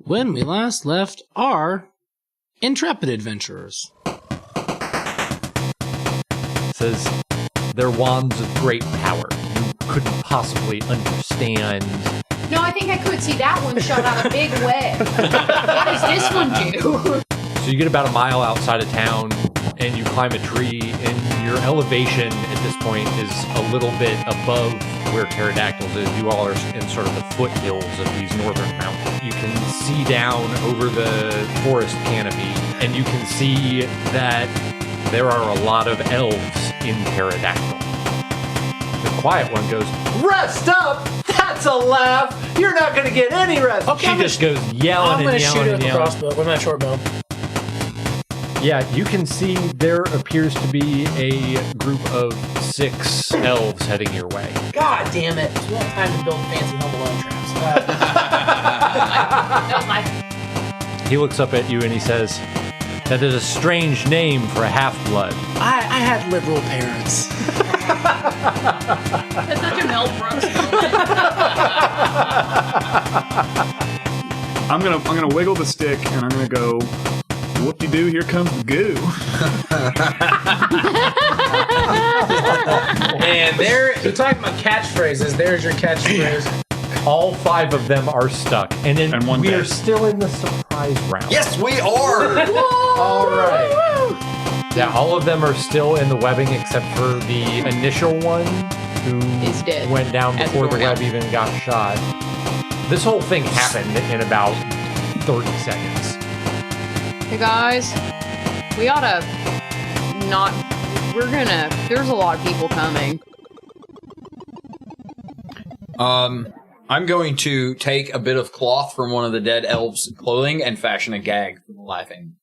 when we last left our intrepid adventurers. It says, they're wands of great power. You couldn't possibly understand. No, I think I could. See, that one shot out a big web. What does this one do? So you get about a mile outside of town, and you climb a tree, and your elevation at this point is a little bit above where Pterodactyls is. You all are in sort of the foothills of these northern mountains. You can see down over the forest canopy, and you can see that there are a lot of elves in Pterodactyl. The quiet one goes, "Rest up! That's a laugh! You're not going to get any rest!" Okay, she just goes yelling and yelling and yelling. Crossbow with my short bow. Yeah, you can see there appears to be a group of 6 elves heading your way. God damn it. We don't have time to build fancy Home Alone traps. He looks up at you and he says, "That is a strange name for a half-blood." I had liberal parents. That's such a Mel Brooks moment. I'm gonna wiggle the stick and I'm gonna go, whoop-de-doo, here comes the goo. And there, you're talking about catchphrases. There's your catchphrase. All 5 of them are stuck. And then And one we dead. are still in the surprise round. Yes, we are! All right. Yeah, all of them are still in the webbing except for the initial one who Is dead. went down As a before the doornail. web even got shot. This whole thing happened in about 30 seconds. Hey guys, we oughta not. There's a lot of people coming. I'm going to take a bit of cloth from one of the dead elves' clothing and fashion a gag for the laughing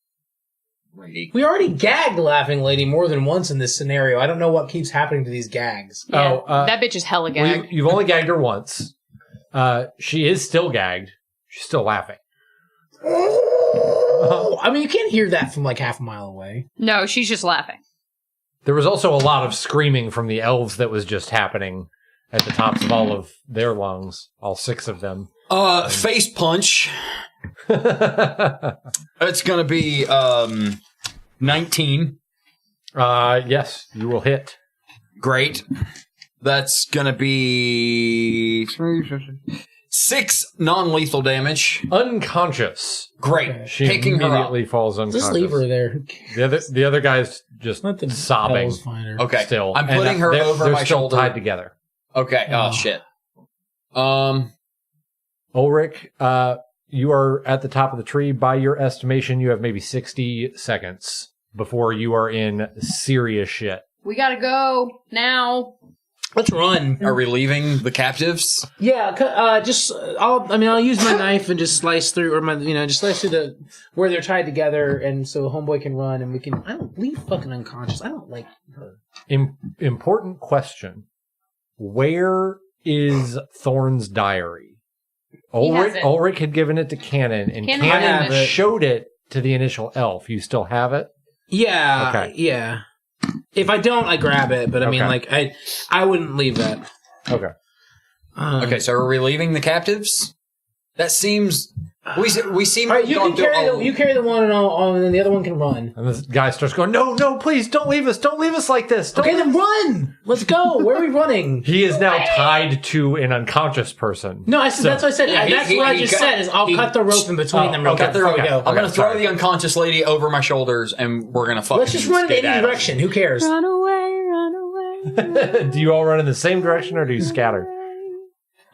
lady. We already gagged the laughing lady more than once in this scenario. I don't know what keeps happening to these gags. Yeah, that bitch is hella Well, gagged. you've only gagged her once. She is still gagged. She's still laughing. Oh, I mean, you can't hear that from like half a mile away. No, she's just laughing. There was also a lot of screaming from the elves that was just happening at the tops of all of their lungs, all 6 of them. Face punch. It's gonna be 19. Yes, you will hit. Great. That's gonna be 6 non-lethal damage. Unconscious. Great. Okay. She Picking her up. immediately falls unconscious. Just leave her there. The other guy's just Let the sobbing elves find her. Okay. still. I'm And putting her they're- over they're my still shoulder. tied together. Okay. Oh, Oh. shit. Ulrich, you are at the top of the tree. By your estimation, you have maybe 60 seconds before you are in serious shit. We gotta go now. Let's run. Are we leaving the captives? Yeah, I'll use my knife and just slice through, just slice through where they're tied together, and so homeboy can run, and we can. I don't leave fucking unconscious. I don't like her. Important question. Where is Thorn's diary? has it. Ulrich had given it to Cannon, and Cannon Cannon has it. showed it to the initial elf. You still have it? Yeah. Okay. Yeah. If I don't, I grab it, but I mean, Okay. I wouldn't leave that. Okay. Okay, so are we leaving the captives? That seems... We seem All right, to you have can gone carry through you carry the one, and then the other one can run. And this guy starts going, no, please, don't leave us. Don't leave us like this. Don't Okay, leave then run. Let's go. Where are we running? He is now tied to an unconscious person. No, that's what I said. Yeah, That's what I just said. Is I'll cut the rope in between them. okay, before we okay. go. I'm going to throw sorry. the unconscious lady over my shoulders, and we're going to fucking Let's just run in any skedaddle. direction. Who cares? Run away, run away. Do you all run in the same direction or do you scatter?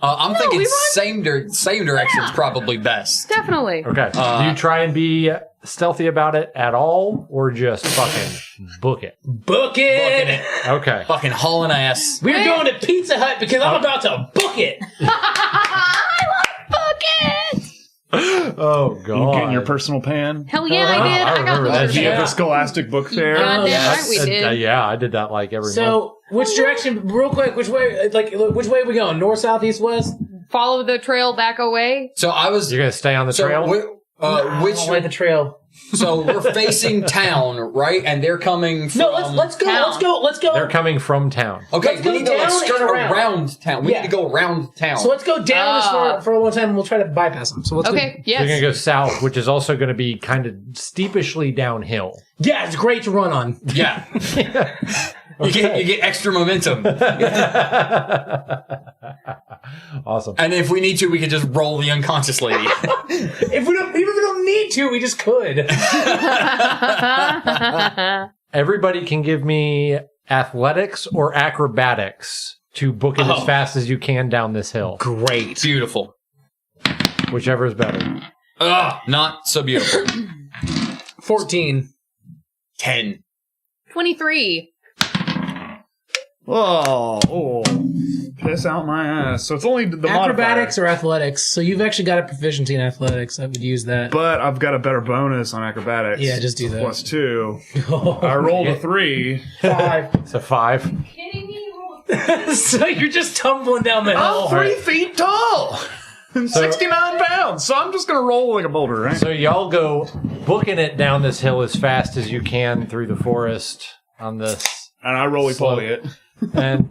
I'm thinking we same direction is probably best. Definitely. Okay. Do you try and be stealthy about it at all or just fucking book it? Book it. Okay. Fucking hauling ass. We're going to Pizza Hut because I'm about to book it. I love bucket. Oh, You God. getting your personal pan? Hell yeah, I did. I I got remember the that first shit. You have one. the Scholastic Book Fair? Goddamn Yes. right we did. Yeah, I did that like every month. So, which direction? Real quick, which way? Which way are we going? North, south, east, west? Follow the trail back away. So I was... You're going to stay on the So trail? I Which don't like the trail. so we're facing town, right? And they're coming from. No, let's go. town. Let's go. They're coming from town. Okay, Let's we go need to like down skirt and around. around town. We Yeah. need to go around town. So let's go down this for a long time, and we'll try to bypass them. So let's Okay, go. So you're going yes. to go south, which is also going to be kind of steepishly downhill. Yeah, it's great to run on. yeah. You get extra momentum. Awesome. And if we need to, we can just roll the unconscious lady. Even if we don't need to, we just could. Everybody can give me athletics or acrobatics to book it as fast as you can down this hill. Great. Beautiful. Whichever is better. Ugh, not so beautiful. 14. 10. 23. Oh, piss out my ass. So it's only the Acrobatics modifier. or athletics. So you've actually got a proficiency in athletics. I would use that. But I've got a better bonus on acrobatics. Yeah, just do that. +2. I rolled a 3. 5. It's a 5. Kidding me? So you're just tumbling down the hill. I'm 3 feet tall and 69 pounds. So I'm just going to roll like a boulder, right? So y'all go booking it down this hill as fast as you can through the forest on this. And I roly-poly it. And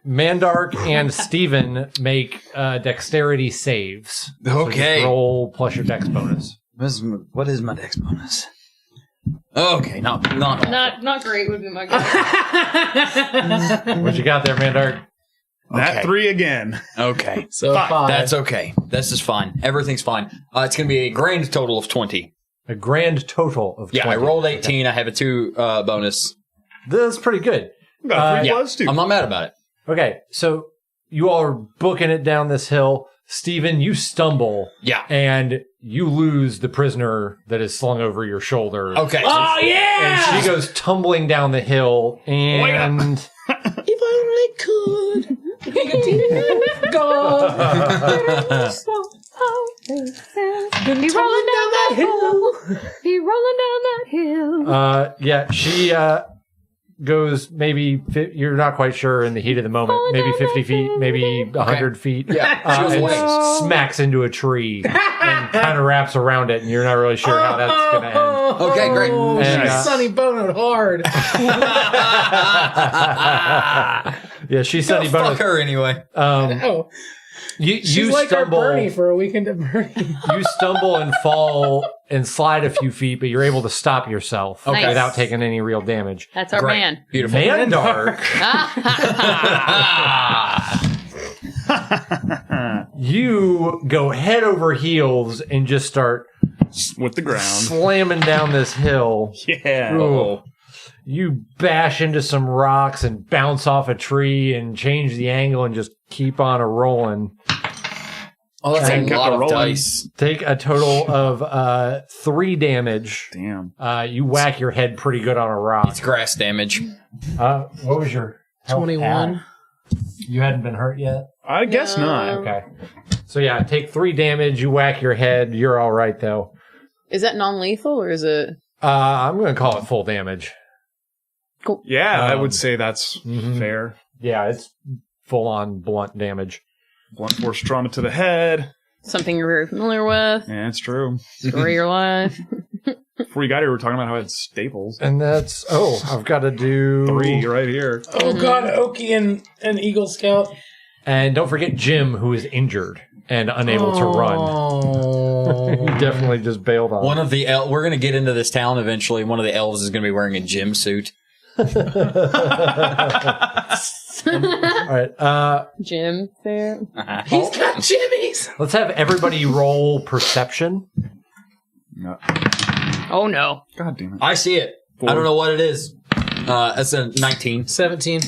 Mandark and Steven make dexterity saves. So Okay. just roll plus your dex bonus. What is my dex bonus? Okay, not Not great would be my guess. What you got there, Mandark? That Okay. 3 again. Okay. So 5. 5. That's okay. This is fine. Everything's fine. It's going to be a grand total of 20. A grand total of 20. Yeah, I rolled 18. I have a 2 bonus. This is pretty good. Got 3 Yeah, plus 2. I'm not mad about it. Okay, so you all are booking it down this hill. Steven, you stumble Yeah. and you lose the prisoner that is slung over your shoulder. Okay. Oh, yeah! And she goes tumbling down the hill and If only could. God. Be rolling down that hill. Be rolling down that hill. yeah, she goes maybe you're not quite sure in the heat of the moment, maybe 50 feet, maybe 100 feet. Yeah, she was and away. smacks into a tree and kind of wraps around it, and you're not really sure how that's going to end. Okay, great. Oh, And, she's Sunny Bono hard. Yeah, she's Go Sunny fuck Bonus. her anyway. Oh, You she's like our stumble. Bernie for a weekend at Bernie. You stumble and fall and slide a few feet, but you're able to stop yourself Nice. without taking any real damage. That's our Great. man. Beautiful. Mandark, you go head over heels and just start With the ground. slamming down this hill. Yeah. Ooh. You bash into some rocks and bounce off a tree and change the angle and just keep on a rolling. Oh, that's a Kept lot it of rolling. dice. Take a total of 3 damage. Damn. You whack your head pretty good on a rock. It's grass damage. What was your health 21. at? You hadn't been hurt yet? I guess not. Okay. So yeah, take 3 damage, you whack your head, you're all right though. Is that non-lethal or is it? I'm going to call it full damage. Yeah, I Um, would say that's mhm. fair. Yeah, it's full on blunt damage. Blunt force trauma to the head. Something you're very familiar with? Yeah, it's true. Story of your life? Before you got here, we were talking about how I had staples. And that's, I've got to do 3 right here. Oh God, Okie and Eagle Scout. And don't forget Jim, who is injured and unable to run. Oh. He definitely just bailed on. One of the we're going to get into this town eventually. One of the elves is going to be wearing a gym suit. All right. Jim there. He's got jimmies. Let's have everybody roll perception. No. Oh no. God damn it. I see it. 4. I don't know what it is. That's a 19. 17.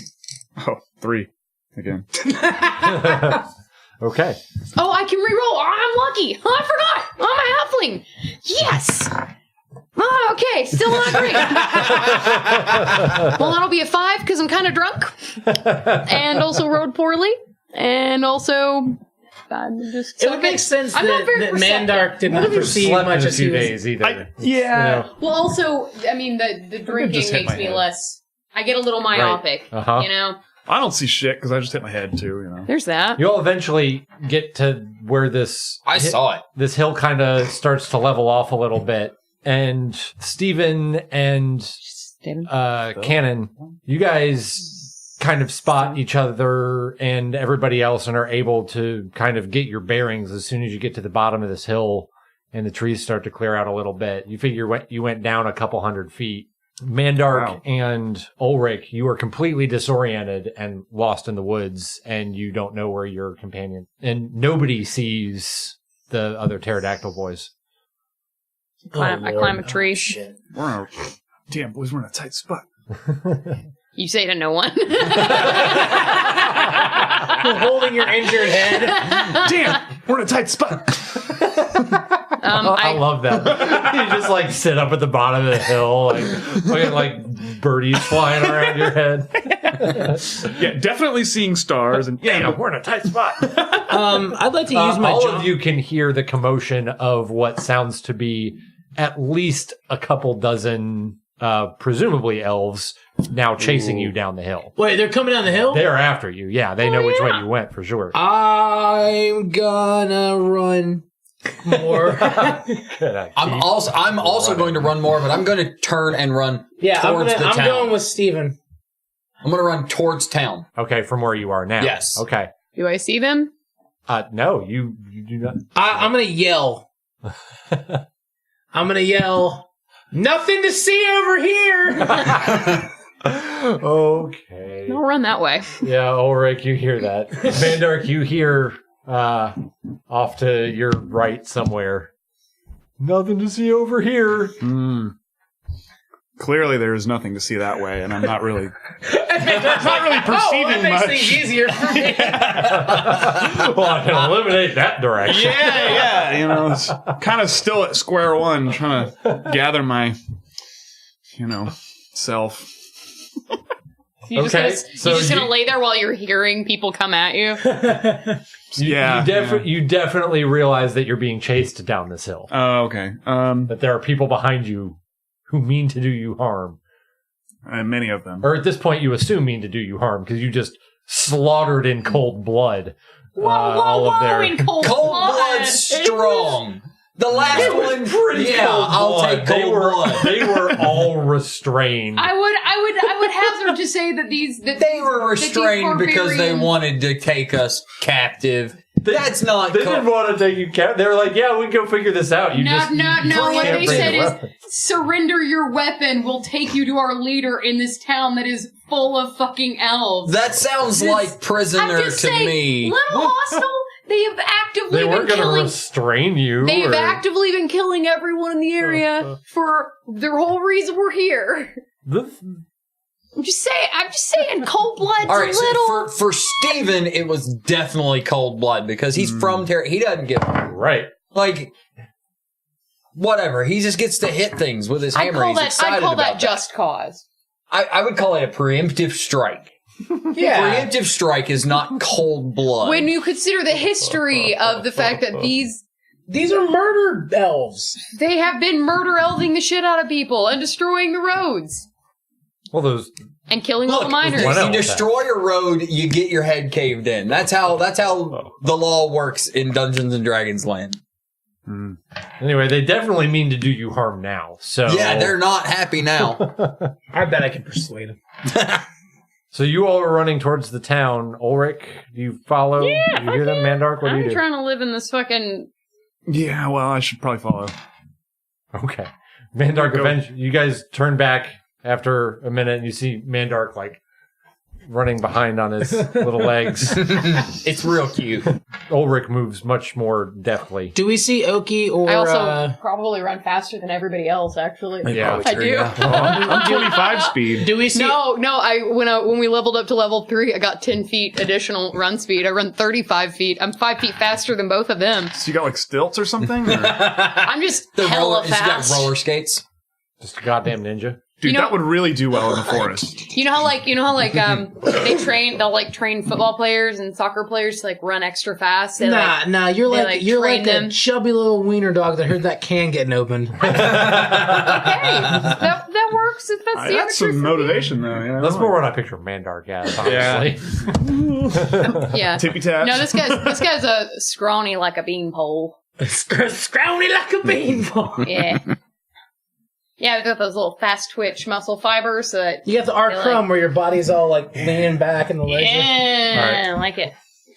Oh, 3. Again. Okay. Oh, I can reroll. Oh, I'm lucky. Oh, I forgot. Oh, I'm a halfling. Yes. Oh, okay. Still not great. Well, that'll be a 5 because I'm kind of drunk, and also rode poorly, and also I'm just. It would make sense I'm not very that perceptive. Mandark did not perceive Slept much in a as he few was. days either. Yeah. Well, also, I mean, the drinking just hit makes my me head. less. I get a little myopic. Uh-huh. You know. I don't see shit because I just hit my head too. You know. There's that. You'll eventually get to where I saw it. this hill kind of starts to level off a little bit. And Steven and Cannon, you guys kind of spot each other and everybody else and are able to kind of get your bearings as soon as you get to the bottom of this hill and the trees start to clear out a little bit. You figure you went down a couple hundred feet. Mandark and Ulrich, you are completely disoriented and lost in the woods, and you don't know where your companion, and nobody sees the other pterodactyl boys. I climb a tree. Shit. Damn, boys, we're in a tight spot. You say to no one. Holding your injured head. Damn, we're in a tight spot. I love that. You just like sit up at the bottom of the hill, like birdies flying around your head. Yeah, definitely seeing stars, and Damn, we're in a tight spot. I'd like to use my all jump. of you can hear the commotion of what sounds to be at least a couple dozen, presumably elves, now chasing you down the hill. Wait, they're coming down the hill? They're after you. Yeah, they know which way you went for sure. I'm gonna run more. I'm also going to run more, but I'm going to turn and run towards the town. I'm going with Steven. I'm going to run towards town. Okay, from where you are now. Yes. Okay. Do I see them? No, you do not. I'm gonna yell. I'm gonna yell. Nothing to see over here. Okay. I'll run that way. Yeah, Ulrich, you hear that. Mandark, you hear off to your right somewhere. Nothing to see over here. Clearly, there is nothing to see that way, and I'm not really, perceiving that makes much. things easier for me. Well, I can eliminate that direction. Yeah, you know, it's kind of still at square one, trying to gather my, self. You're Okay, just so gonna, you- lay there while you're hearing people come at you. You definitely realize that you're being chased down this hill. Oh, okay. That there are people behind you who mean to do you harm. Many of them. Or at this point, you assume mean to do you harm because you just slaughtered in cold blood. All of their in cold Blood strong. The last one, I'll take cold blood. They were all restrained. I would hazard to say that They were restrained because they wanted to take us captive. That's not. They didn't want to take you captive. They were like, "Yeah, we can go figure this out." No. What can't they bring said the is, weapon. surrender your weapon. We'll take you to our leader in this town that is full of fucking elves. That sounds like prisoner I'm just to saying, me. little hostile. They have actively They been weren't going to killing. restrain you. They have or- actively been killing everyone in the area for their whole reason we're here. I'm just saying, cold blood's All right, a little. so for Steven, it was definitely cold blood because he's from Terra. He doesn't give Right. like whatever. He just gets to hit things with his I hammer. call He's that excited about that. just cause. I would call it a preemptive strike. Yeah. Preemptive strike is not cold blood. When you consider the history of the fact that these These are murder elves. they have been murder elving the shit out of people and destroying the roads Well, those. and killing all the miners. Why If not? you destroy a road, you get your head caved in. That's how the law works in Dungeons and Dragons land. Anyway, they definitely mean to do you harm now. So Yeah, they're not happy now. I bet I can persuade him. So you all are running towards the town. Ulrich, do you follow? Yeah, Do you hear them? Mandark, what do you I'm do? trying to live in this fucking. Yeah, well, I should probably follow. Okay. Mandark, Go. eventually, you guys turn back after a minute and you see Mandark, like, running behind on his little legs. It's real cute. Ulrich moves much more deftly. Do we see Oki or... I also probably run faster than everybody else. Actually, Yeah. I do. I'm 25 speed. do we see... No. When we leveled up to level 3, I got 10 feet additional run speed. I run 35 feet. I'm 5 feet faster than both of them. So you got like stilts or something? Or? I'm just hella He's got fast. roller skates. Just a goddamn ninja. Dude, that would really do well in the forest. You know how they'll train football players and soccer players to like run extra fast. You're like them. a chubby little wiener dog that heard that can getting opened. Okay, that works if that's the That's some motivation, though. Yeah, That's more what I picture Mandark as, honestly. Yeah. Tippy taps. No, this guy's a scrawny like a beanpole. Scrawny like a beanpole. Yeah. Yeah, they've got those little fast twitch muscle fibers so that You got the arc crumb where your body's all like leaning back and the legs. Yeah, I like it.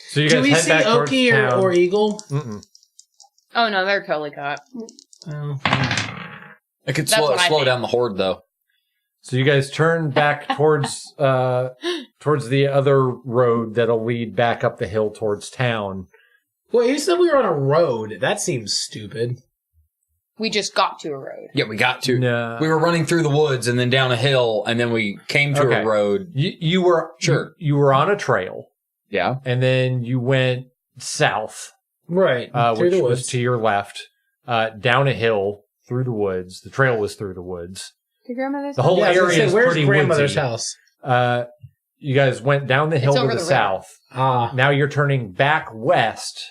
So you Do guys we head see back towards Oki town. or Eagle? Mm-mm. Oh no, they're totally caught. Oh. It could That's what I slow think. down the horde, though. So you guys turn back towards the other road that'll lead back up the hill towards town. Wait, you said we were on a road. That seems stupid. We just got to a road. Yeah, we got to. No. We were running through the woods and then down a hill, and then we came to Okay. a road. You were you were on a trail, Yeah. and then you went south, Right. Through which the was woods. to your left, down a hill through the woods. The trail was through the woods. To grandmother's The whole Yeah, I was gonna area say, is where's pretty grandmother's woodsy. house? You guys went down the hill to over the the river. south. Ah. Now you're turning back west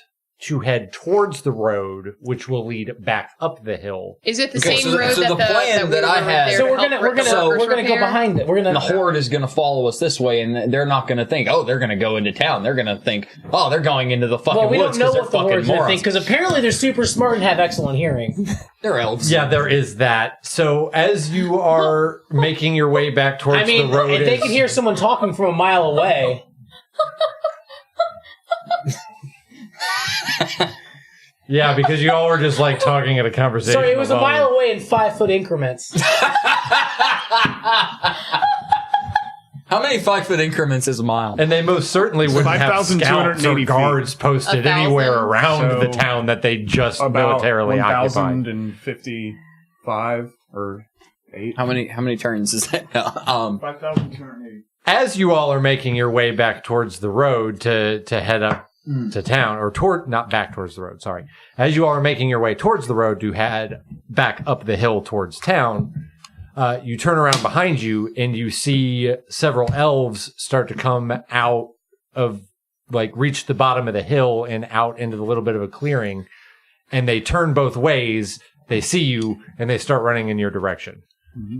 to head towards the road, which will lead back up the hill. Is it the Okay, same so road the that plan we that I were had- there So to we're help gonna with the so workers go repair? behind it. We're gonna The horde is going to follow us this way, and they're not going to think, oh, they're going to go into town. They're going to think, oh, they're going into the fucking Well, we woods don't know because they're what the fucking horde's gonna morons. think because apparently they're super smart and have excellent hearing. They're elves. Yeah, there is that. So as you are making your way back towards I mean, the road, if they can hear someone talking from a mile away. yeah, because you all were just like talking at a conversation. Sorry, it was a alone. mile away in 5-foot increments. How many 5-foot increments is a mile? And they most certainly wouldn't have scouts or 5,280 guards posted 1,000? anywhere around So, the town that they just About militarily occupied. 1,055 or 8. How many turns is that? 5,280. As you all are making your way back towards the road to head up to town, or not back towards the road, sorry. As you all are making your way towards the road to head back up the hill towards town, you turn around behind you and you see several elves start to come out of, like, reach the bottom of the hill and out into the little bit of a clearing. And they turn both ways, they see you, and they start running in your direction.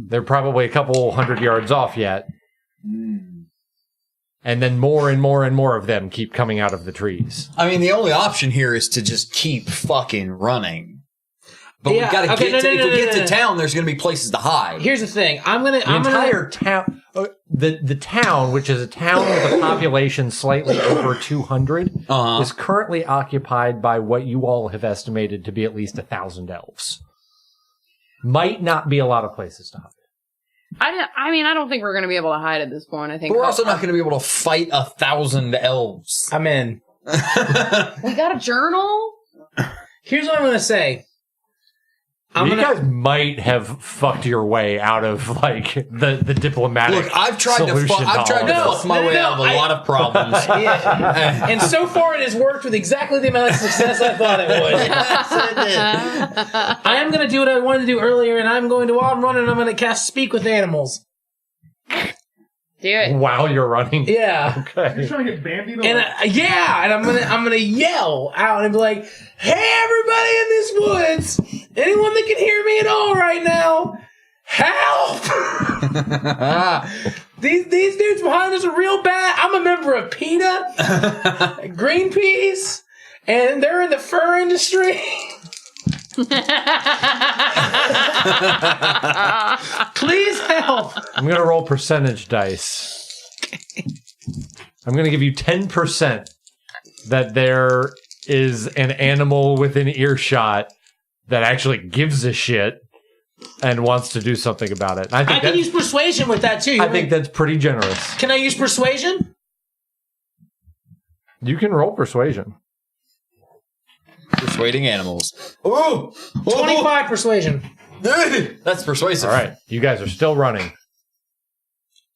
They're probably a couple 100 yards off yet. And then more and more and more of them keep coming out of the trees. I mean, the only option here is to just keep fucking running. But Yeah, we've got to okay, get no, to get to no. town. There's going to be places to hide. Here's the thing. The entire town, the town, which is a town with a population slightly over 200, is currently occupied by what you all have estimated to be at least 1,000 elves. Might not be a lot of places to hide. I don't think we're going to be able to hide at this point. I think But we're also not going to be able to fight 1,000 elves. I'm in. we got a journal. Here's what I'm going to say. You guys might have fucked your way out of like the diplomatic. Look, I've tried to solution fuck all of this. my way out of a lot of problems. Yeah. And so far it has worked with exactly the amount of success I thought it would. I am going to do what I wanted to do earlier, and I'm going to, while I'm running, I'm going to cast Speak with Animals. Do it. While you're running. Yeah. Okay. You're trying to get Bambi to And and I'm gonna yell out and be like, "Hey, everybody in this woods! Anyone that can hear me at all right now, help! These dudes behind us are real bad. I'm a member of PETA, Greenpeace, and they're in the fur industry." Please help. I'm going to roll percentage dice. I'm going to give you 10% that there is an animal within earshot that actually gives a shit and wants to do something about it. I can use persuasion with that too. I think that's pretty generous. Can I use persuasion? You can roll persuasion. Persuading animals. Ooh! 25 persuasion. That's persuasive. All right. You guys are still running.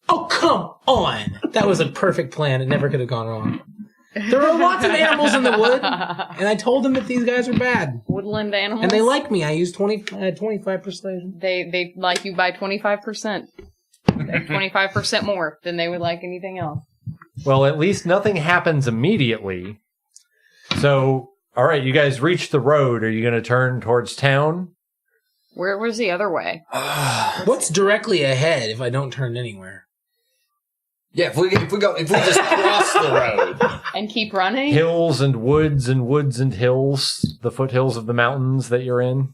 Oh, come on. That was a perfect plan. It never could have gone wrong. There were lots of animals in the wood, and I told them that these guys are bad. Woodland animals. And they like me. I used 25 persuasion. They like you by 25%. 25% more than they would like anything else. Well, at least nothing happens immediately. So, all right, you guys reach the road. Are you going to turn towards town? Where's the other way? What's directly ahead if I don't turn anywhere? Yeah, if we just cross the road and keep running, hills and woods and hills, the foothills of the mountains that you're in.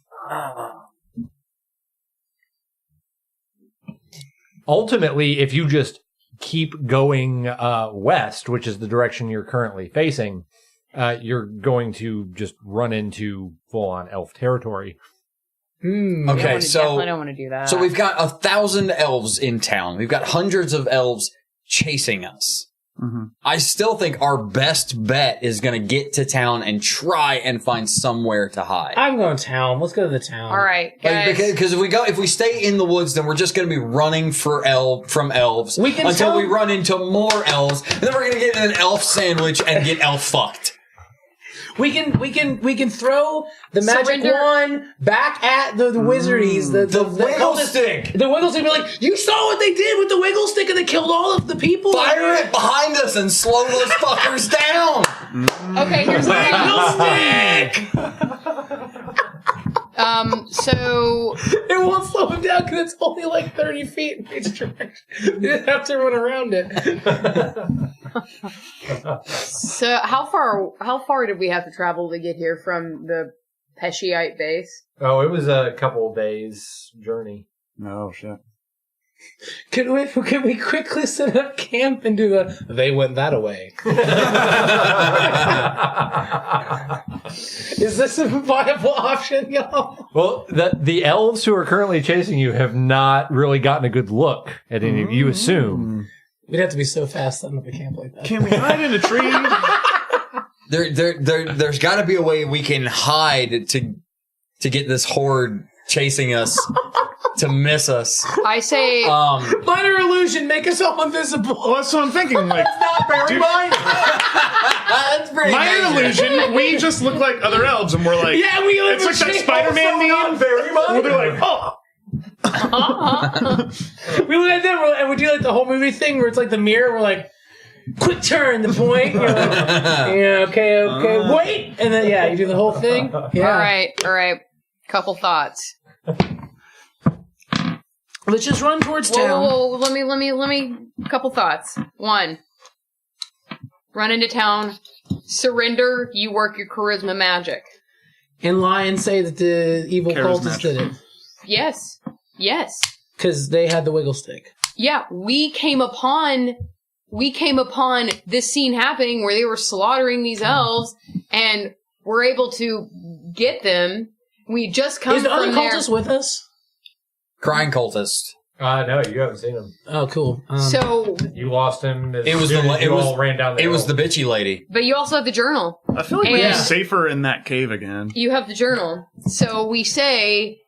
Ultimately, if you just keep going west, which is the direction you're currently facing, you're going to just run into full-on elf territory. Okay, definitely don't want to do that. So we've got 1,000 elves in town. We've got hundreds of elves chasing us. Mm-hmm. I still think our best bet is going to get to town and try and find somewhere to hide. I'm going to town. Let's go to the town. All right, guys. Because if we stay in the woods, then we're just going to be running from elves until we run into more elves, and then we're going to get an elf sandwich and get elf fucked. We can throw the magic wand back at the wizardies. The wiggle stick. The wiggle stick. Be like, you saw what they did with the wiggle stick, and they killed all of the people. Fire it behind us and slow those fuckers down. Okay, here's the wiggle stick. So it won't slow them down because it's only like 30 feet in each direction. You just have to run around it. So how far did we have to travel to get here from the Peshiite base? Oh, it was a couple of days journey. Oh, shit. Can we quickly set up camp and do they went that away? Is this a viable option, y'all? Well, the elves who are currently chasing you have not really gotten a good look at any of you, assume. We'd have to be so fast setting up a camp like that. Can we hide in a tree? There's got to be a way we can hide to get this horde chasing us to miss us. I say, minor illusion, make us all invisible. Well, that's what I'm thinking. Like, Not very minor. That's pretty minor illusion. We just look like other elves, and we're like, yeah, it's like that Spider-Man meme. Very minor. Where they're like, oh. We look at them and we do like the whole movie thing where it's like the mirror. We're like, quick turn, the point. You're like, yeah, okay, wait, and then you do the whole thing. Yeah. all right. Couple thoughts. Let's just run towards town. Whoa, let me. Couple thoughts. One, run into town, surrender. You work your charisma magic. And lie and say that the evil cultists did it. Yes. Because they had the wiggle stick. Yeah, we came upon this scene happening where they were slaughtering these elves, and we're able to get them. We just come Is the from other there. cultist with us? Crying cultist. No, you haven't seen him. Oh, cool. So You lost him. It was the all ran down the It was hill. the bitchy lady. but you also have the journal. I feel like we're And- safer in that cave again. You have the journal. So we say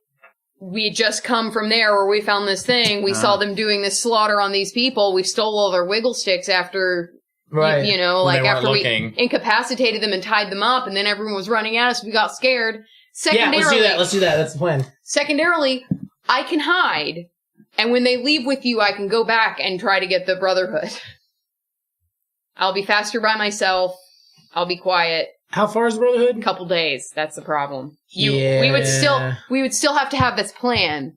we just come from there where we found this thing. We saw them doing this slaughter on these people. We stole all their wiggle sticks after, Right. you know, When like they weren't after looking. we incapacitated them and tied them up, and then everyone was running at us. We got scared. Yeah, let's do that. That's the plan. Secondarily, I can hide. And when they leave with you, I can go back and try to get the Brotherhood. I'll be faster by myself. I'll be quiet. How far is the Brotherhood? Couple days. That's the problem. Yeah. We would still have to have this plan.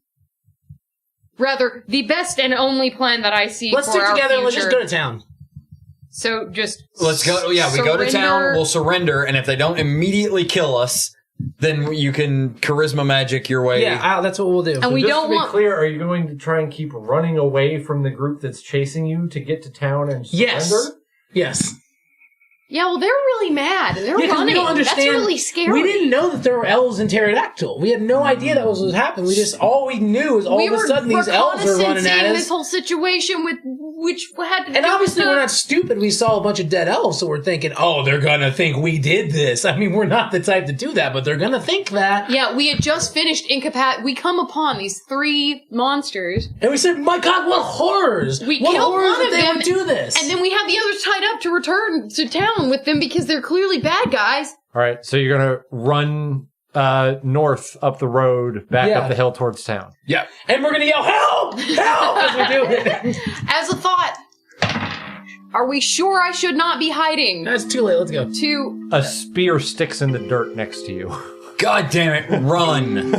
Rather, the best and only plan that I see Let's for stick our together and let's future. just go to town. So just Let's go. Yeah, we go to town. We'll surrender, and if they don't immediately kill us, then you can charisma magic your way. Yeah, that's what we'll do. And we Just don't to be want. clear, are you going to try and keep running away from the group that's chasing you to get to town and surrender? Yes. Yeah, well, they're really mad and they're 'cause running. we don't understand. That's really scary. We didn't know that there were elves in Pterodactyl. We had no idea that was what happened. All we knew is all of a sudden these elves are running at reconnaissancing us. this whole situation with which had to do And obviously with we're not stupid. We saw a bunch of dead elves, so we're thinking, oh, they're gonna think we did this. I mean, we're not the type to do that, but they're gonna think that. Yeah, we had just finished we come upon these 3 monsters. And we said, my God, what horrors! We what killed horrors one that of they them, would do this? And then we have the others tied up to return to town with them because they're clearly bad guys. All right, so you're going to run north up the road, back up the hill towards town. Yeah. And we're gonna yell, help! Help! As we do it. As a thought, are we sure I should not be hiding? That's too late, let's go. A spear sticks in the dirt next to you. God damn it, run.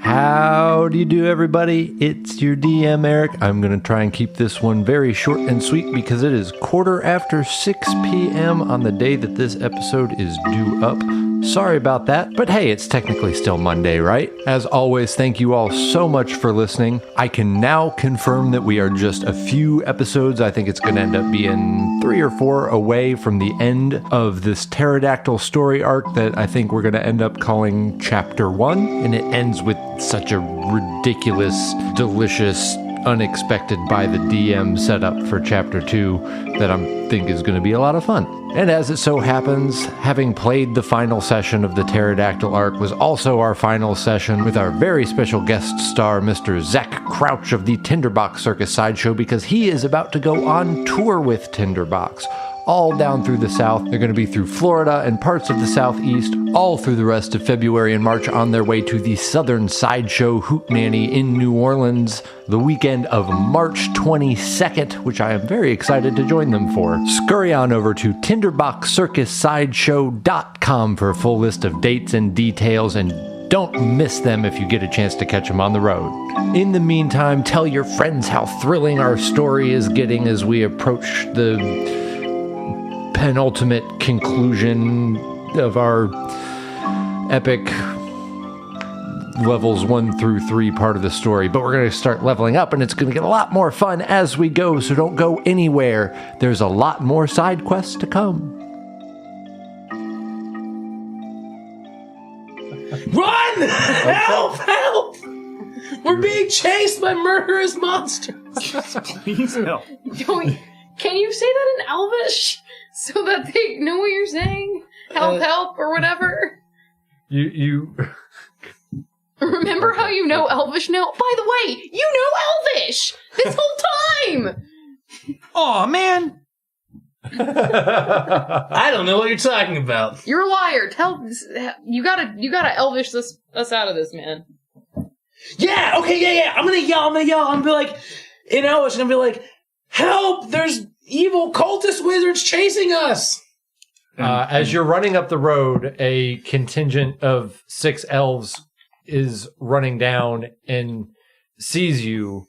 How do you do, everybody? It's your DM, Eric. I'm going to try and keep this one very short and sweet because it is 6:15 p.m. on the day that this episode is due up. Sorry about that, but hey, it's technically still Monday, right? As always, thank you all so much for listening. I can now confirm that we are just a few episodes. I think it's going to end up being 3 or 4 away from the end of this pterodactyl story arc that I think we're going to end up calling Chapter 1, and it ends with such a ridiculous, delicious, unexpected by the DM setup for Chapter 2 that I think is going to be a lot of fun. And as it so happens, having played the final session of the Pterodactyl arc was also our final session with our very special guest star, Mr. Zach Crouch of the Tinderbox Circus Sideshow, because he is about to go on tour with Tinderbox. All down through the South. They're going to be through Florida and parts of the Southeast, all through the rest of February and March on their way to the Southern Sideshow Hootenanny in New Orleans, the weekend of March 22nd, which I am very excited to join them for. Scurry on over to tinderboxcircussideshow.com for a full list of dates and details, and don't miss them if you get a chance to catch them on the road. In the meantime, tell your friends how thrilling our story is getting as we approach the penultimate conclusion of our epic levels 1 through 3 part of the story. But we're going to start leveling up, and it's going to get a lot more fun as we go, so don't go anywhere. There's a lot more side quests to come. Run! Help! Help! We're being chased by murderous monsters. Please help. Can you say that in Elvish so that they know what you're saying? Help, help, or whatever. You Remember how you know Elvish now? By the way, you know Elvish this whole time. Aw, man. I don't know what you're talking about. You're a liar. You gotta Elvish us out of this, man. Yeah, okay, yeah. I'm gonna yell. I'm gonna be like, in Elvish, I'm gonna be like, help! There's evil cultist wizards chasing us! As you're running up the road, a contingent of 6 elves is running down and sees you,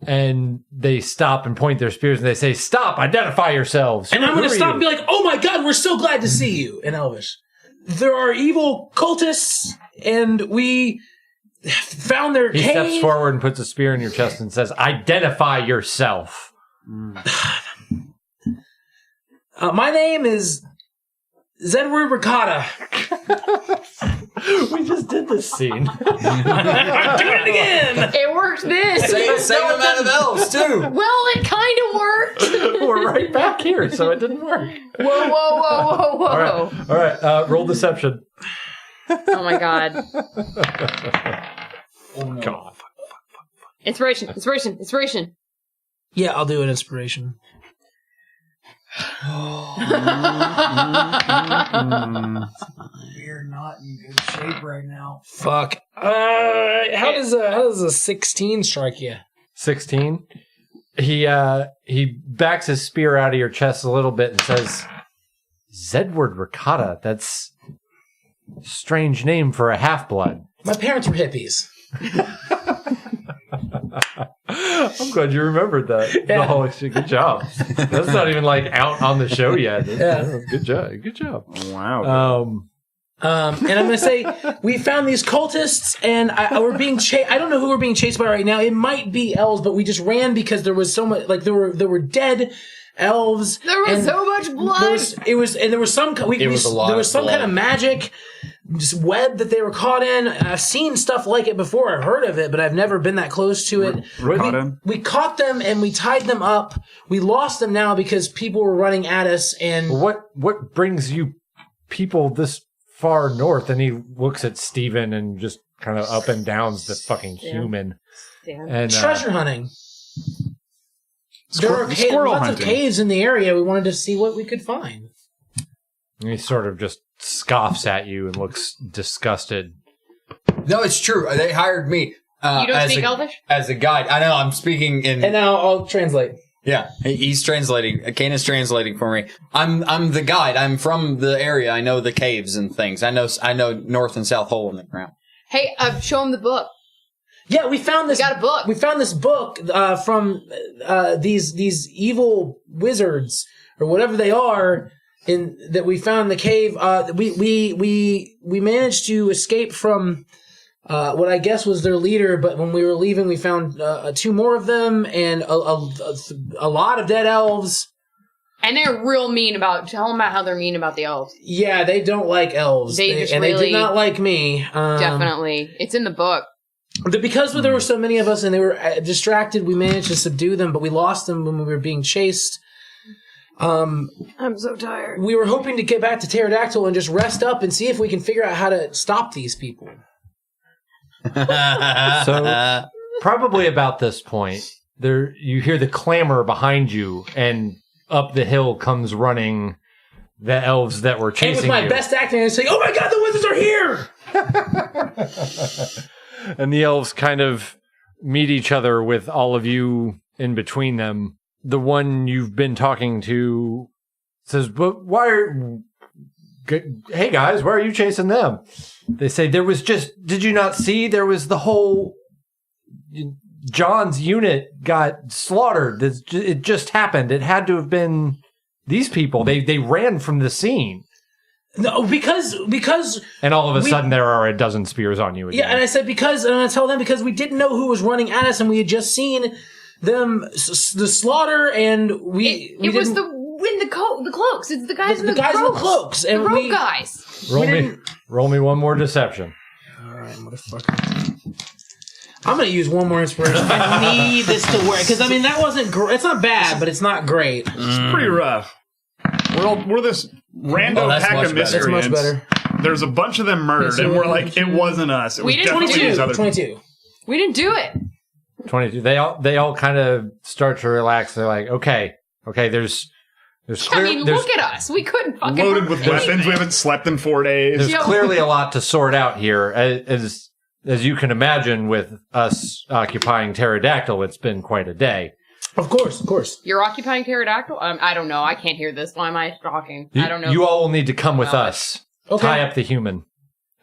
and they stop and point their spears, and they say, stop, identify yourselves. And I'm going to stop and be like, oh my God, we're so glad to see you, in Elvish. There are evil cultists, and we found their cave. He steps forward and puts a spear in your chest and says, identify yourself. My name is Zedward Ricotta. We just did this scene. I'm doing it again. It worked this. Same amount of elves, too. Well, it kind of worked. We're right back here, so it didn't work. Whoa. All right. Roll deception. Oh my God. Oh, God. Inspiration. Yeah, I'll do an inspiration. We're not in good shape right now. Fuck. How does a 16 strike you? 16. He backs his spear out of your chest a little bit and says, Zedward Ricotta. That's a strange name for a half-blood. My parents were hippies. I'm glad you remembered that. Yeah. Oh, good job. That's not even like out on the show yet. Yeah. Good job. Wow. And I'm gonna say we found these cultists, and we're being chased. I don't know who we're being chased by right now. It might be elves, but we just ran because there was so much. Like there were dead elves. There was so much blood. There was some kind of magic just web that they were caught in. I've seen stuff like it before. I've heard of it, but I've never been that close to it. We caught them and we tied them up. We lost them now because people were running at us. And what brings you people this far north? And he looks at Steven and just kind of up and downs the fucking human. Yeah. And treasure hunting. There are lots of caves in the area. We wanted to see what we could find. And he sort of just scoffs at you and looks disgusted. No, it's true. They hired me. You don't speak Elvish? As a guide. I know, I'm speaking in... And now I'll translate. Yeah, he's translating. Kane is translating for me. I'm the guide. I'm from the area. I know the caves and things. I know north and south hole in the ground. Hey, show him the book. Yeah, we found this. We got a book. We found this book from these evil wizards or whatever they are that we found in the cave. We managed to escape from what I guess was their leader, but when we were leaving, we found 2 more of them and a lot of dead elves. And they're real mean tell them about how they're mean about the elves. Yeah, they don't like elves. They did not like me. Definitely. It's in the book. Because there were so many of us and they were distracted, we managed to subdue them, but we lost them when we were being chased. I'm so tired. We were hoping to get back to Pterodactyl and just rest up and see if we can figure out how to stop these people. So, probably about this point, you hear the clamor behind you, and up the hill comes running the elves that were chasing you. And with my best acting, I say, "Oh my God, the wizards are here!" And the elves kind of meet each other with all of you in between them. The one you've been talking to says, "But hey guys, why are you chasing them?" They say, did you not see? There was the whole, John's unit got slaughtered. It just happened. It had to have been these people. They ran from the scene. No, because and all of a sudden there are a dozen spears on you again. Yeah, and I said and I tell them because we didn't know who was running at us, and we had just seen them the slaughter, and it was the cloaks. It's the guys in the cloaks, and the rogue guys. Roll me one more deception. All right, motherfucker. I'm gonna use one more inspiration. I need this to work because that wasn't great. It's not bad, but it's not great. It's pretty rough. We're this random pack of miscreants. That's much better. There's a bunch of them murdered, and we're like, it wasn't us. It was definitely these other 22. We didn't do it. 22. They all kind of start to relax. They're like, okay. There's clear, look at us. We couldn't fucking loaded with weapons. We haven't slept in 4 days. There's clearly a lot to sort out here, as you can imagine. With us occupying Pterodactyl, it's been quite a day. Of course. You're occupying Pterodactyl? I don't know. I can't hear this. Why am I talking? I don't know. You all will need to come with us. Okay. Tie up the human.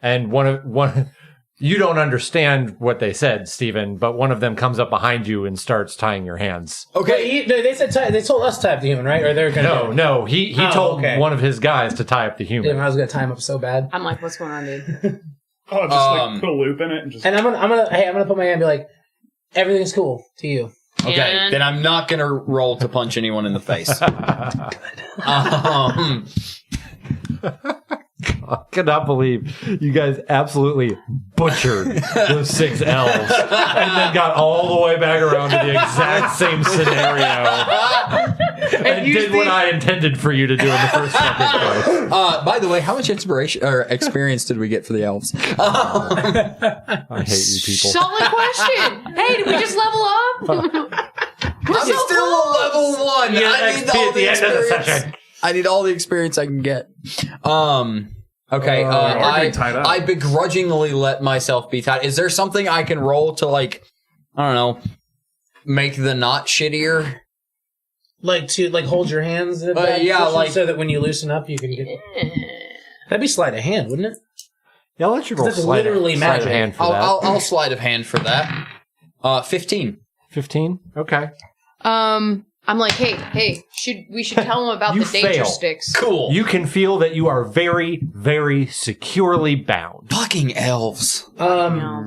And one. You don't understand what they said, Stephen, but one of them comes up behind you and starts tying your hands. Okay, they said they told us to tie up the human, right? Or they're gonna No. He told one of his guys to tie up the human. Damn, I was gonna tie him up so bad. I'm like, what's going on, dude? Just put a loop in it and just. And I'm gonna put my hand and be like, everything's cool to you. Okay, then I'm not gonna roll to punch anyone in the face. I cannot believe you guys absolutely butchered those 6 elves and then got all the way back around to the exact same scenario and did what I intended for you to do in the first fucking place. By the way, how much inspiration or experience did we get for the elves? I hate you people. Solid question. Hey, did we just level up? I'm still a level 1. I need all the experience. I need all the experience I can get. Okay, I begrudgingly let myself be tied. Is there something I can roll to, I don't know, make the knot shittier? To hold your hands in a so that when you loosen up, you can get... That'd be sleight of hand, wouldn't it? Yeah, I'll let you roll that's literally magic. Sleight of hand for that. I'll sleight of hand for that. 15. 15? Okay. I'm like, hey, we should tell them about the danger sticks. Cool. You can feel that you are very, very securely bound. Fucking elves. I'm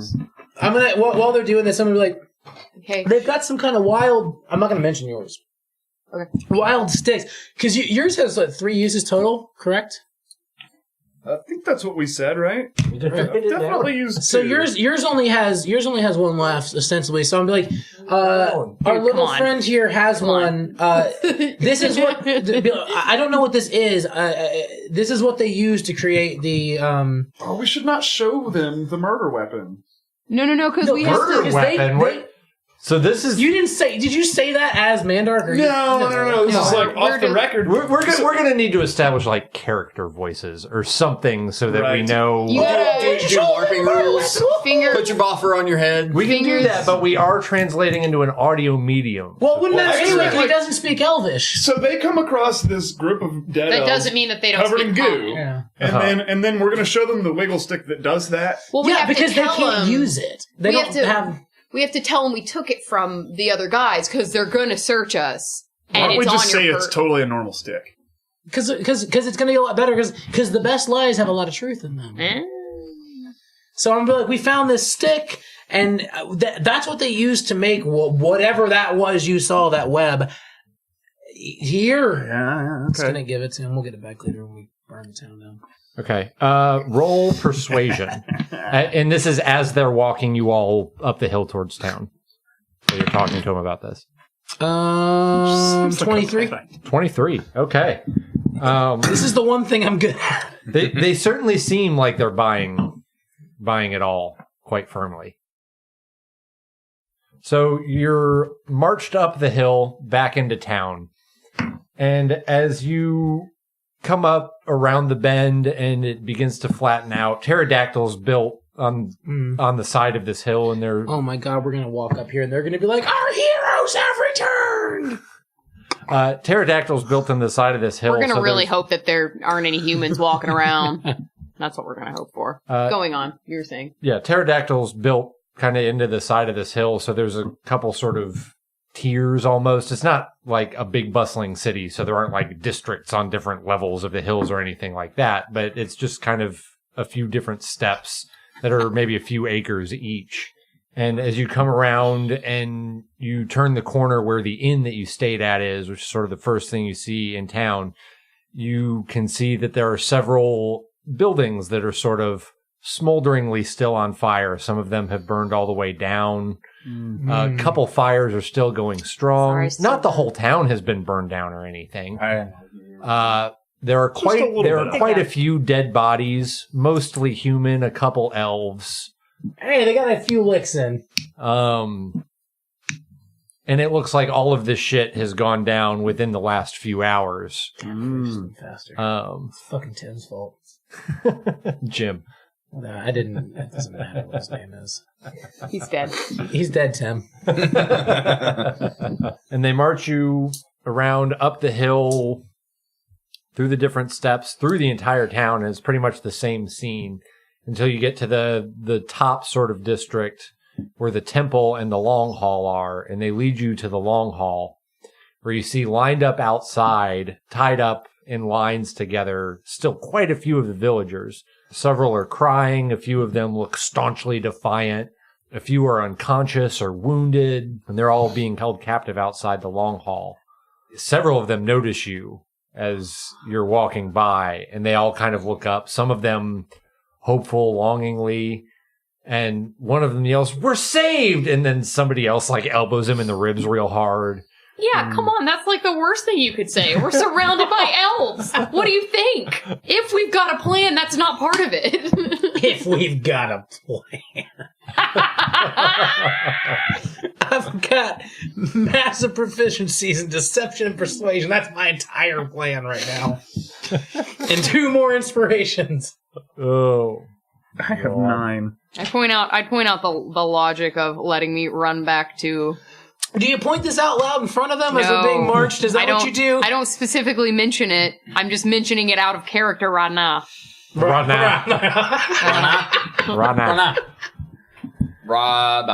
gonna while they're doing this, I'm gonna be like, okay, they've got some kind of wild. I'm not gonna mention yours. Okay. Wild sticks, because yours has 3 uses total, correct? I think that's what we said, right? Definitely used. So two. yours only has one left ostensibly. So I'm like, our little friend here has one. This is what I don't know what this is. This is what they use to create the. Oh, we should not show them the murder weapon. No, because we have Murder to. weapon. So this is. You didn't say. Did you say that as Mandark? Or No. This is like off the record. We're gonna need to establish like character voices or something so that we know. You gotta do LARPing rules. Put your boffer on your head. We can do that, but we are translating into an audio medium. Well, wouldn't that actually, be like he doesn't speak Elvish? So they come across this group of dead That elves doesn't mean that they don't covered in speak goo, Yeah. and then we're going to show them the wiggle stick that does that. Well, we Yeah, have to because they tell can't them, use it. They we don't have to- have. We have to tell them we took it from the other guys because they're going to search us. Why And don't we it's just on say your it's totally a normal stick? Because it's going to be a lot better. Because the best lies have a lot of truth in them. So I'm like, we found this stick, and that's what they used to make whatever that was you saw, that web. Here. Yeah, It's going to give it to him. We'll get it back later when we burn the town down. Okay. Roll persuasion. And this is as they're walking you all up the hill towards town. So you're talking to them about this. 23. 23. Okay. This is the one thing I'm good at. They certainly seem like they're buying it all quite firmly. So you're marched up the hill back into town. And as you come up around the bend and it begins to flatten out, pterodactyls built on the side of this hill, and they're... Oh my god, we're going to walk up here and they're going to be like, our heroes have returned! Pterodactyls built on the side of this hill. We're going to so really there's- hope that there aren't any humans walking around. That's what we're going to hope for. Going on, you were saying. Yeah, pterodactyls built kind of into the side of this hill, so there's a couple sort of tiers almost. It's not like a big bustling city, so there aren't like districts on different levels of the hills or anything like that, but it's just kind of a few different steps that are maybe a few acres each. And as you come around and you turn the corner where the inn that you stayed at is, which is sort of the first thing you see in town, you can see that there are several buildings that are sort of smolderingly still on fire. Some of them have burned all the way down. A couple fires are still going strong. Not the whole town has been burned down or anything. There are quite a few dead bodies, mostly human, a couple elves. Hey, they got a few licks in. And it looks like all of this shit has gone down within the last few hours. Faster. It's fucking Tim's fault. Jim. No, I didn't. It doesn't matter what his name is. He's dead. He's dead, Tim. And they march you around up the hill, through the different steps, through the entire town, and it's pretty much the same scene until you get to the top sort of district where the temple and the long hall are, and they lead you to the long hall, where you see lined up outside, tied up in lines together, still quite a few of the villagers. Several are crying, a few of them look staunchly defiant, a few are unconscious or wounded, and they're all being held captive outside the long hall. Several of them notice you as you're walking by, and they all kind of look up, some of them hopeful, longingly, and one of them yells, "We're saved!" And then somebody else like elbows him in the ribs real hard. Yeah, come on. That's like the worst thing you could say. We're surrounded by elves. What do you think? If we've got a plan, that's not part of it. If we've got a plan. I've got massive proficiencies in deception and persuasion. That's my entire plan right now. And 2 more inspirations. Oh. I have 9. I'd point out the logic of letting me run back to... Do you point this out loud in front of them as they're being marched? Is that what you do? I don't specifically mention it. I'm just mentioning it out of character right now. Right now. Right now. Right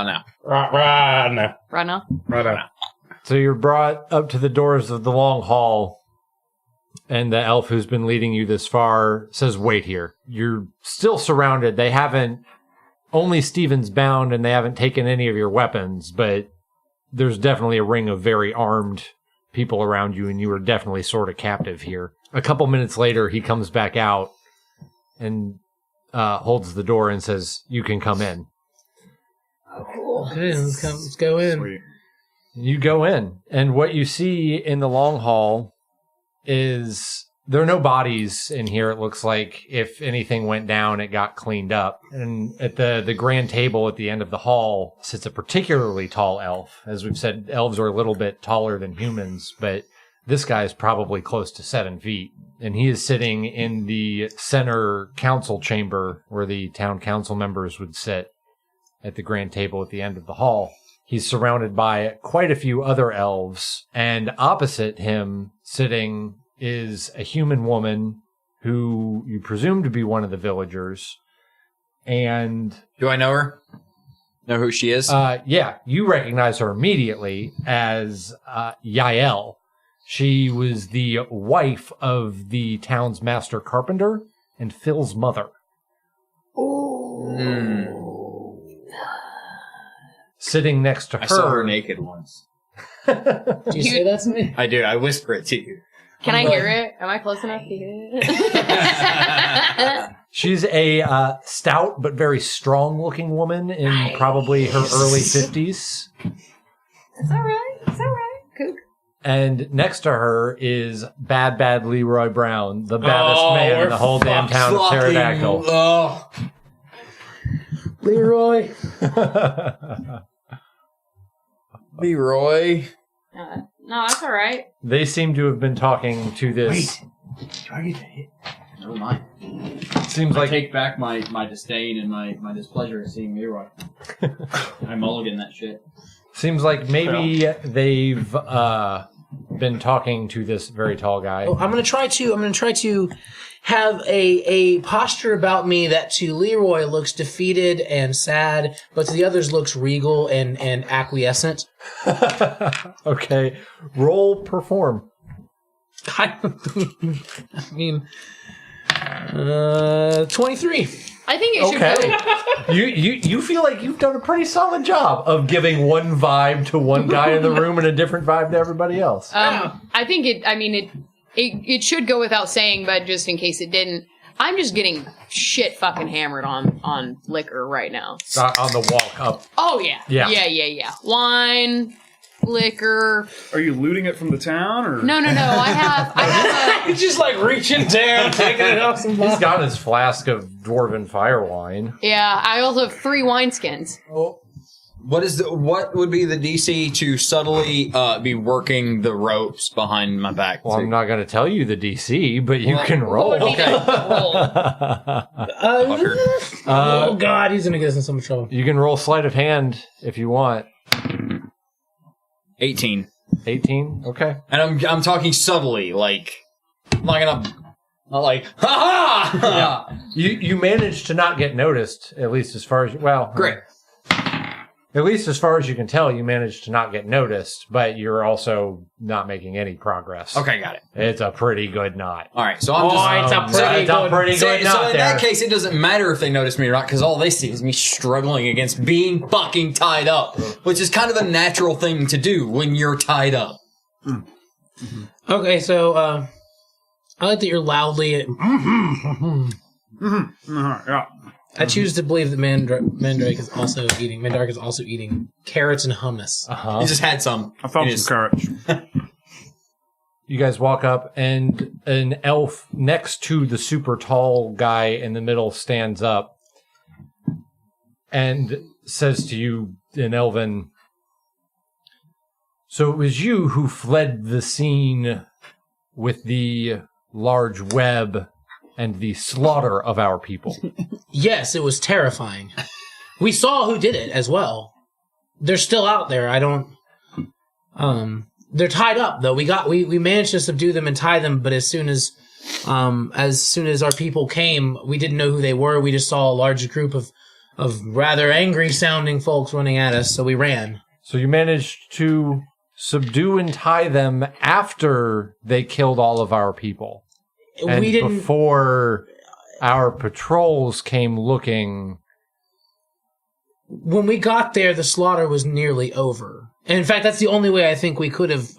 now? So you're brought up to the doors of the long hall, and the elf who's been leading you this far says, "Wait here. You're still surrounded. They haven't... Only Steven's bound, and they haven't taken any of your weapons, but there's definitely a ring of very armed people around you, and you are definitely sort of captive here." A couple minutes later, he comes back out, and holds the door and says, "You can come in." Okay, let's go in. Sweet. You go in, and what you see in the long hall is there are no bodies in here. It looks like if anything went down, it got cleaned up. And at the grand table at the end of the hall sits a particularly tall elf. As we've said, elves are a little bit taller than humans, but this guy is probably close to 7 feet. And he is sitting in the center council chamber where the town council members would sit at the grand table at the end of the hall. He's surrounded by quite a few other elves, and opposite him, sitting, is a human woman who you presume to be one of the villagers. And do I know her? Know who she is? Yeah, you recognize her immediately as Yael. She was the wife of the town's master carpenter and Phil's mother. Sitting next to her. I saw her naked once. Do you say that to me? I do. I whisper it to you. Can I hear it? Am I close enough to hear it? She's a stout but very strong-looking woman in probably her early 50s. It's all right. It's all right. Kook. And next to her is Bad Leroy Brown, the baddest man in the whole damn town of Pterodactyl. Leroy. Leroy. No, that's all right. They seem to have been talking to this. Wait. Do I get to hit? Never mind. Seems I like take back my disdain and my displeasure at seeing Leroy. I mulligan that shit. Seems like maybe they've been talking to this very tall guy. Oh, I'm gonna try to have a posture about me that to Leroy looks defeated and sad, but to the others looks regal and acquiescent. Okay, roll perform. I mean, 23. I think it should go. You feel like you've done a pretty solid job of giving one vibe to one guy in the room and a different vibe to everybody else. I think it should go without saying, but just in case it didn't, I'm just getting shit fucking hammered on liquor right now. On the walk up. Oh yeah. Yeah. Yeah. Wine, liquor. Are you looting it from the town, or No. I have He's just like reaching down, taking it off some He's got his flask of dwarven fire wine. Yeah, I also have 3 wineskins. What would be the DC to subtly be working the ropes behind my back? Well, I'm not going to tell you the DC, but you can roll. Okay. Oh God, he's gonna get us in so much trouble. You can roll sleight of hand if you want. 18. 18? Okay. And I'm talking subtly, like I'm not like ha ha. You managed to not get noticed, at least as far as Great. At least as far as you can tell, you managed to not get noticed, but you're also not making any progress. Okay, got it. It's a pretty good knot. All right, so I'm it's a pretty good knot. So in that case, it doesn't matter if they notice me or not, because all they see is me struggling against being fucking tied up, which is kind of a natural thing to do when you're tied up. Okay, so I like that you're loudly. Yeah. I choose to believe that Mandrake is also eating carrots and hummus. Uh-huh. He just had some. I found in some his- carrots. You guys walk up, and an elf next to the super tall guy in the middle stands up and says to you in Elven, "So it was you who fled the scene with the large web and the slaughter of our people." Yes, it was terrifying. We saw who did it as well. They're still out there. They're tied up though. We managed to subdue them and tie them, but as soon as our people came, we didn't know who they were. We just saw a large group of rather angry sounding folks running at us, so we ran. So you managed to subdue and tie them after they killed all of our people. And we didn't. before our patrols came looking. When we got there, the slaughter was nearly over. And in fact, that's the only way I think we could have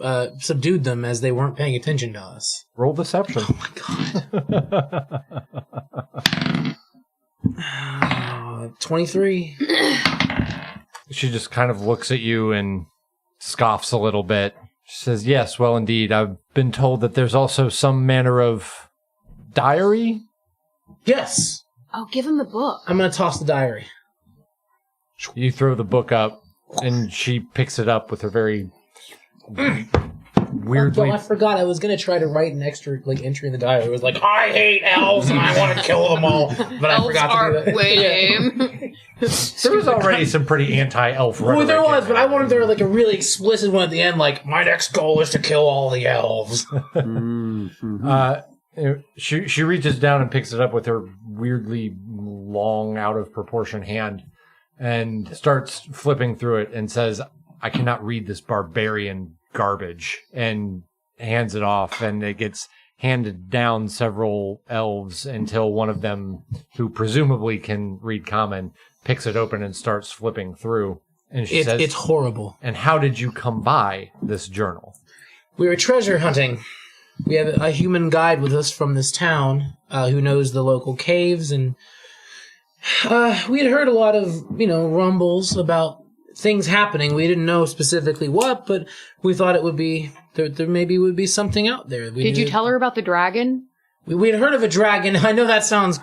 subdued them, as they weren't paying attention to us. Roll deception. Oh my god. 23. She just kind of looks at you and scoffs a little bit. She says, yes, well, indeed. I've been told that there's also some manner of diary. Yes. Oh, give him the book. I'm going to toss the diary. You throw the book up, and she picks it up with her very weirdly... Oh, I forgot. I was going to try to write an extra entry in the diary. It was like, I hate elves and I want to kill them all. But I forgot to do that. Lame. There was already some pretty anti-elf rhetoric. Well, there was, but I wanted there a really explicit one at the end, like, my next goal is to kill all the elves. She reaches down and picks it up with her weirdly long, out of proportion hand and starts flipping through it and says, I cannot read this barbarian garbage, and hands it off, and it gets handed down several elves until one of them, who presumably can read common, picks it open and starts flipping through. And she says, it's horrible. And how did you come by this journal? We were treasure hunting. We have a human guide with us from this town who knows the local caves, and we had heard a lot of, rumbles about things happening. We didn't know specifically what, but we thought it would be, there maybe would be something out there. Did you tell her about the dragon? We had heard of a dragon. I know that sounds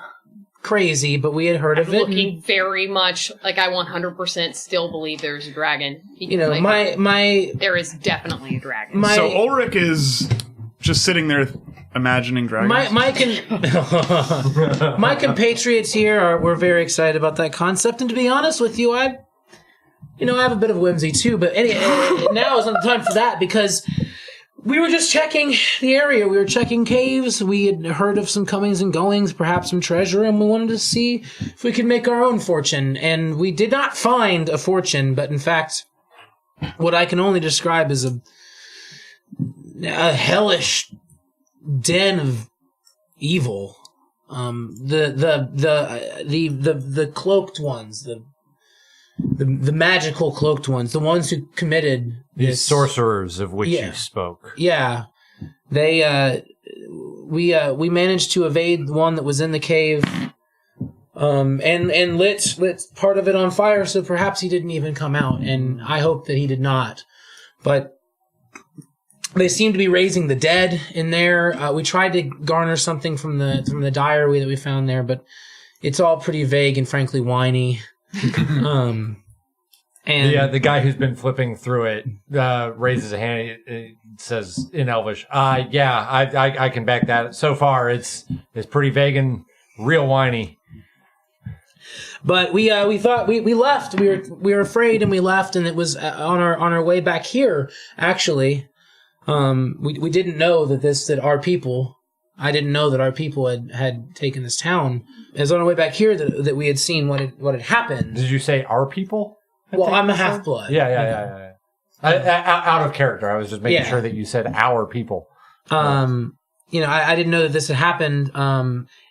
crazy, but we had heard of it. Looking very much like I 100% still believe there's a dragon. There is definitely a dragon. So Ulrich is just sitting there imagining dragons. My compatriots here we're very excited about that concept, and to be honest with you, I have a bit of whimsy too, but now is not the time for that, because we were just checking the area. We were checking caves. We had heard of some comings and goings, perhaps some treasure, and we wanted to see if we could make our own fortune. And we did not find a fortune, but in fact, what I can only describe as a hellish den of evil. The cloaked ones, the magical cloaked ones, the ones who committed these sorcerers of which you spoke. Yeah, they we managed to evade the one that was in the cave, and lit part of it on fire. So perhaps he didn't even come out, and I hope that he did not. But they seem to be raising the dead in there. We tried to garner something from the diary that we found there, but it's all pretty vague and frankly whiny. And the guy who's been flipping through it raises a hand. It says in Elvish, I can back that. So far, it's pretty vague and real whiny. But we thought we left. We were afraid, and we left. And it was on our way back here. Actually, we didn't know that our people. I didn't know that our people had taken this town. It was on our way back here that we had seen what had happened. Did you say our people? Well, I'm a half-blood. Yeah. Out of character. I was just making sure that you said our people. I didn't know that this had happened.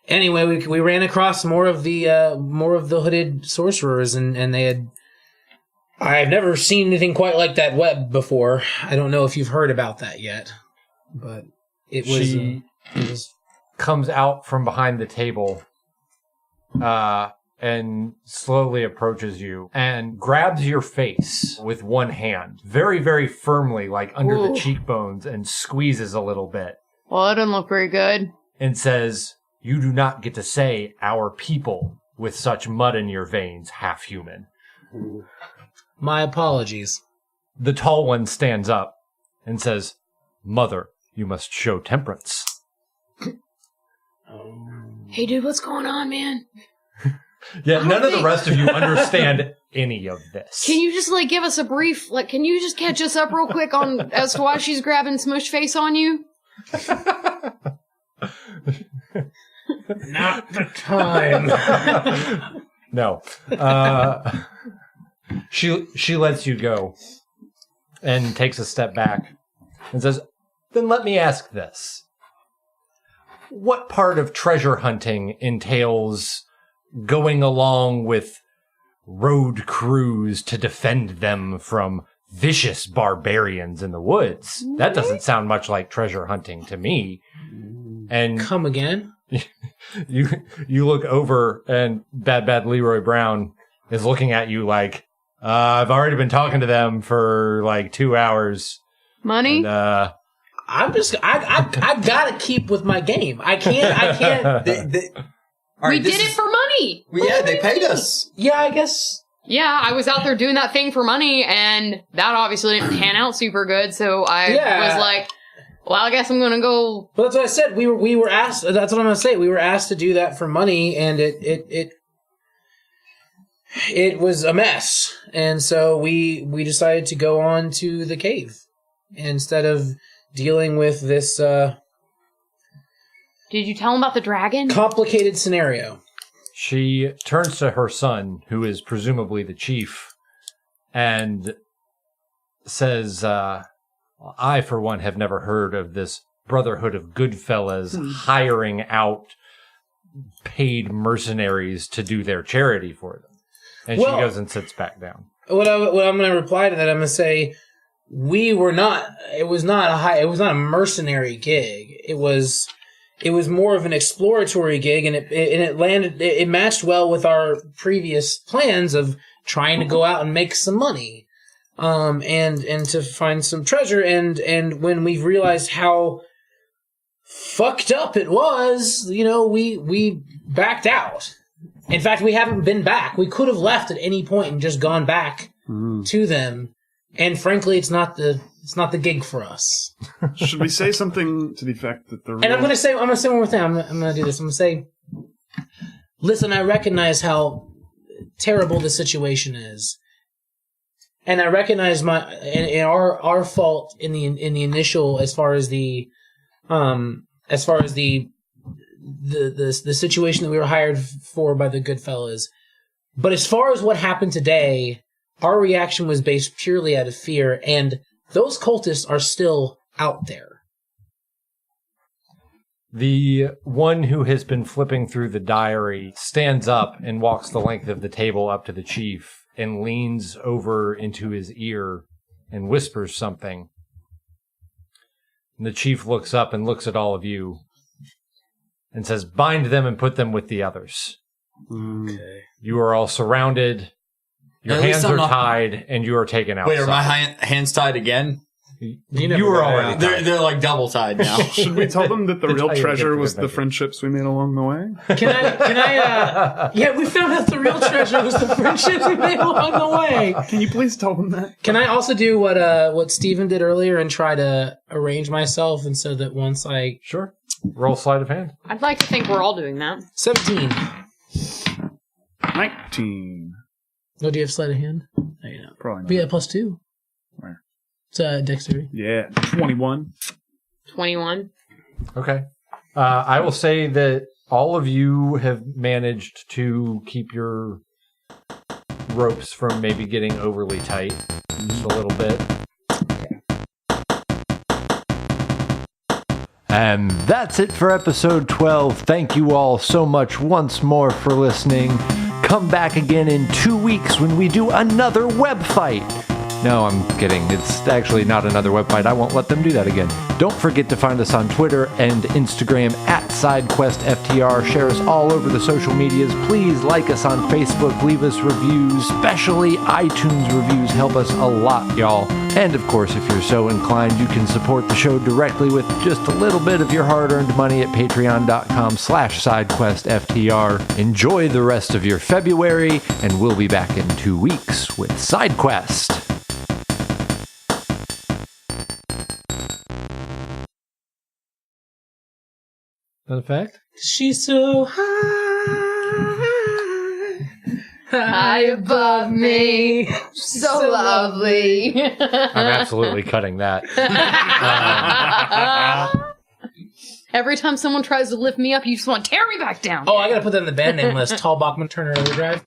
Anyway, we ran across more of the hooded sorcerers, and they had. I've never seen anything quite like that web before. I don't know if you've heard about that yet, but it was. She comes out from behind the table, and slowly approaches you and grabs your face with one hand, very, very firmly, like under the cheekbones, and squeezes a little bit. Well, that doesn't look very good. And says, "You do not get to say our people with such mud in your veins, half-human." My apologies. The tall one stands up and says, "Mother, you must show temperance." Hey, dude, what's going on, man? Yeah, none of the rest of you understand any of this. Can you just, give us a brief, can you just catch us up real quick on as to why she's grabbing Smush Face on you? Not the time. No. She lets you go and takes a step back and says, "Then let me ask this. What part of treasure hunting entails going along with road crews to defend them from vicious barbarians in the woods. That doesn't sound much like treasure hunting to me. And come again. You look over and Bad Leroy Brown is looking at you like, I've already been talking to them for like 2 hours. Money? And, I gotta keep with my game. I can't. We did it for money. Yeah, they paid us. Yeah, I guess. Yeah, I was out there doing that thing for money, and that obviously didn't pan out super good. So I was like, "Well, I guess I'm gonna go." Well, that's what I said. We were asked. That's what I'm gonna say. We were asked to do that for money, and it was a mess. And so we decided to go on to the cave instead of dealing with this. Did you tell him about the dragon? Complicated scenario. She turns to her son, who is presumably the chief, and says, I, for one, have never heard of this Brotherhood of Goodfellas hiring out paid mercenaries to do their charity for them. And she goes and sits back down. What I'm going to reply to that, I'm going to say, it was not a mercenary gig. It was more of an exploratory gig, and it matched well with our previous plans of trying to go out and make some money, and to find some treasure. And when we've realized how fucked up it was, we backed out. In fact, we haven't been back. We could have left at any point and just gone back to them. And frankly, it's not the gig for us. Should we say something to the effect that the real... And I'm gonna say one more thing. I'm gonna do this. I'm gonna say, listen, I recognize how terrible the situation is, and I recognize our fault in the initial as far as the situation that we were hired for by the Goodfellas. But as far as what happened today, our reaction was based purely out of fear, and those cultists are still out there. The one who has been flipping through the diary stands up and walks the length of the table up to the chief and leans over into his ear and whispers something. And the chief looks up and looks at all of you and says, bind them and put them with the others. Okay. You are all surrounded. Your hands are tied, and you are taken outside. Wait, are my hands tied again? You were already tied. They're like double tied now. Should we tell them that the real treasure was the friendships we made along the way? Yeah, we found out the real treasure was the friendships we made along the way. Can you please tell them that? Can I also do what Steven did earlier and try to arrange myself, and so that once I... Sure. Roll sleight of hand. I'd like to think we're all doing that. 17. 19. No, do you have sleight of hand? No, you don't. Probably not. Be at +2. Where? It's dexterity. Yeah, 21. 21. Okay. I will say that all of you have managed to keep your ropes from maybe getting overly tight. Just a little bit. And that's it for episode 12. Thank you all so much once more for listening. Come back again in 2 weeks when we do another web fight. No, I'm kidding. It's actually not another web fight. I won't let them do that again. Don't forget to find us on Twitter and Instagram at SideQuestFTR. Share us all over the social medias. Please like us on Facebook. Leave us reviews. Especially iTunes reviews help us a lot, y'all. And of course, if you're so inclined, you can support the show directly with just a little bit of your hard-earned money at patreon.com/SideQuestFTR. Enjoy the rest of your February, and we'll be back in 2 weeks with SideQuest. That a fact? She's so high above me, so lovely. I'm absolutely cutting that. Every time someone tries to lift me up, you just want to tear me back down. Oh, I gotta put that in the band name list. Tall Bachman Turner Overdrive.